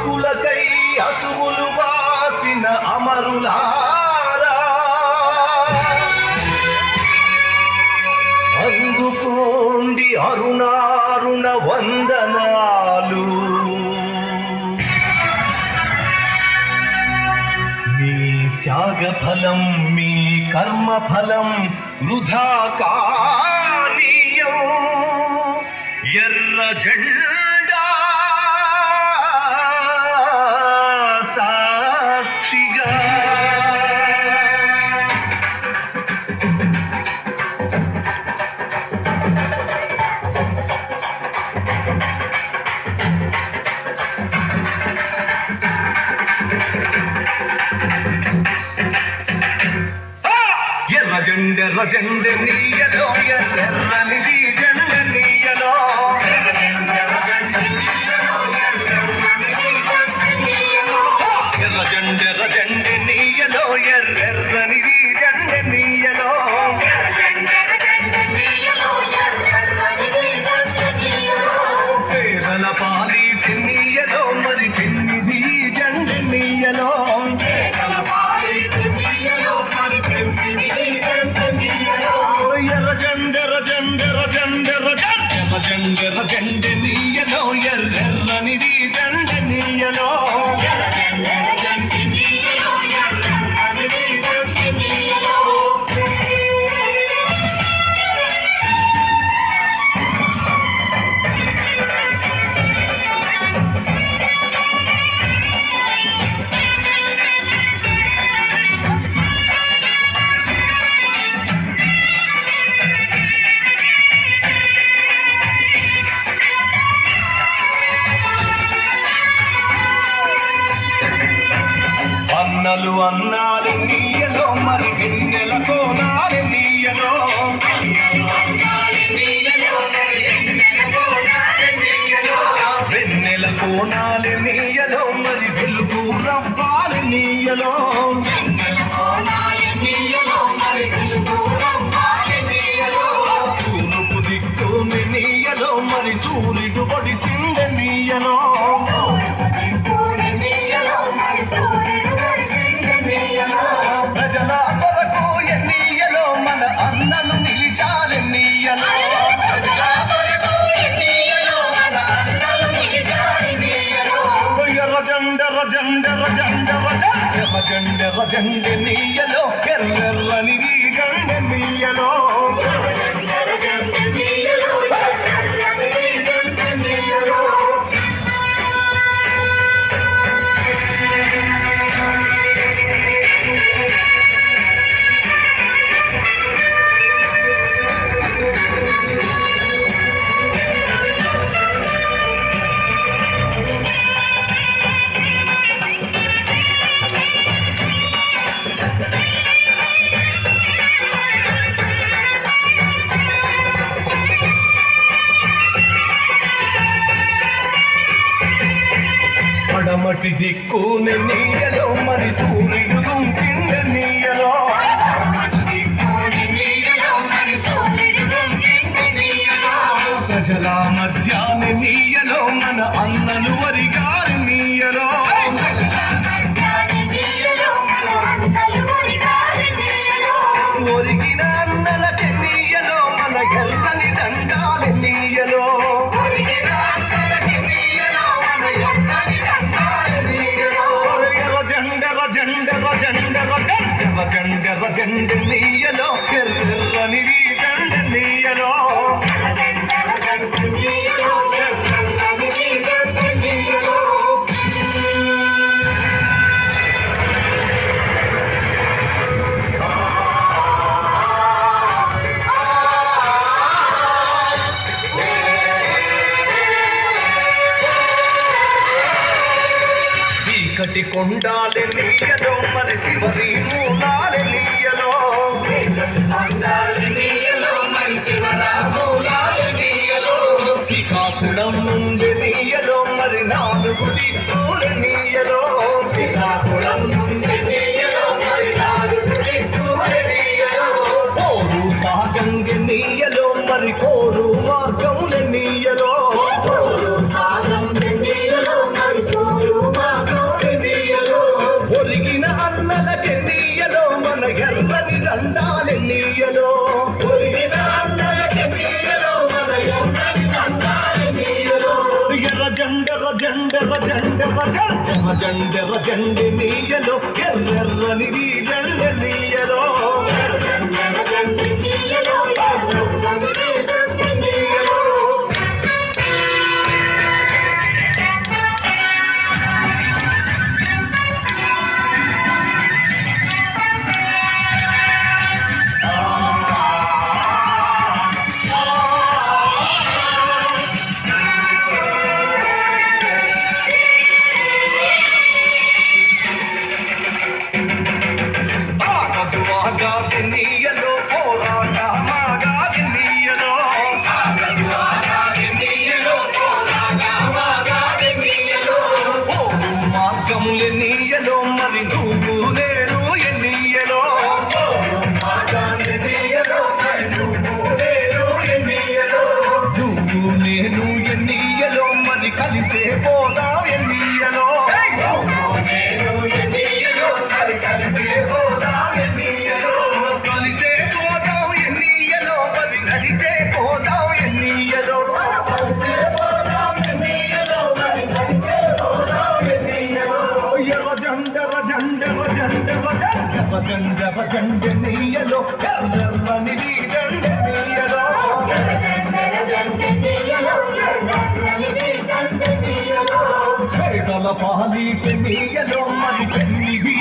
హక్కులకై అసువులు బాసిన అమరులారా అందుకోండి అరుణారుణ వందనాలు. మీ త్యాగ ఫలం మీ కర్మ ఫలం వృధా కానీయం. ఎర్ర జెండా సాక్షిగా ఎర్ర జెండ నీయలో ఎర్రనిది జెండ నీయలో ఎర్ర జెండ నీయలో ఎర్రనిది జెండ నీయలో పేదల పాలి చెన్నీయలో మరి చెన్నిది జెండ నీయలో జెండ నీయలో ఎర్రనిది జెండ నీయలో అన్నాలు నీయలో మరి వెన్నెల కోనాలు నీయలో వెన్నెల కోనాలు నీయలో మరి వెలుగు రవ్వాలు నీయలో తూర్పు దిక్కుని నీయలో మరి సూర్యుడు పొడిసింద నీయలో ప్రజల కొరకు ఎన్నియలో మన అన్నలు నిలిచారు నీయలో జెండ నీయలో ఎర్రనిది జెండ నీయలో పడమటి దిక్కుని నీయలో మరి సూర్యుడు గుంకింద నీయలో ప్రజల మధ్యాహ్న నీయలో మన అన్నలు వరిగారి నీయలో ఒరిగిన అన్నలకి నీయలో మన ఎల్లని దండాలి నీయలో జెండ నీయలో ఎర్రనిది జెండ నీయలో చీకటి కొండాలి నీయలో మరి శివరి మూలాలి నీయలో శ్రీకాకుళం నుండి నీయలో మరి నాలుగు దిక్కులు నీయలో శ్రీకాకుళం కోరు సాగంగ నీయలో మరి కోరు మార్గం నీయలో జండెర జండెర జండెర జండెర జండె నీయలో ఎర్రెర్రని జండె నీయలో నీయలో పోరాట మాగాది నీయలో ఓ మార్గములు నీయలో మరి నువ్వు నేను ఎన్నీయలో నువ్వు నేను ఎన్నీయలో మరి కలిసే పోదాం ఎన్నీయలో కలిసే పోదాం ఎన్నీయలో మరి నడిచే పోదాం ఎన్నీయలో ఎర్ర జండెర జండెర జండెర జండెర జండెర జండె నీయలో ఎర్రెర్రని జండె నీయలో పేదల పాలి నీయలో మరి పెన్నిది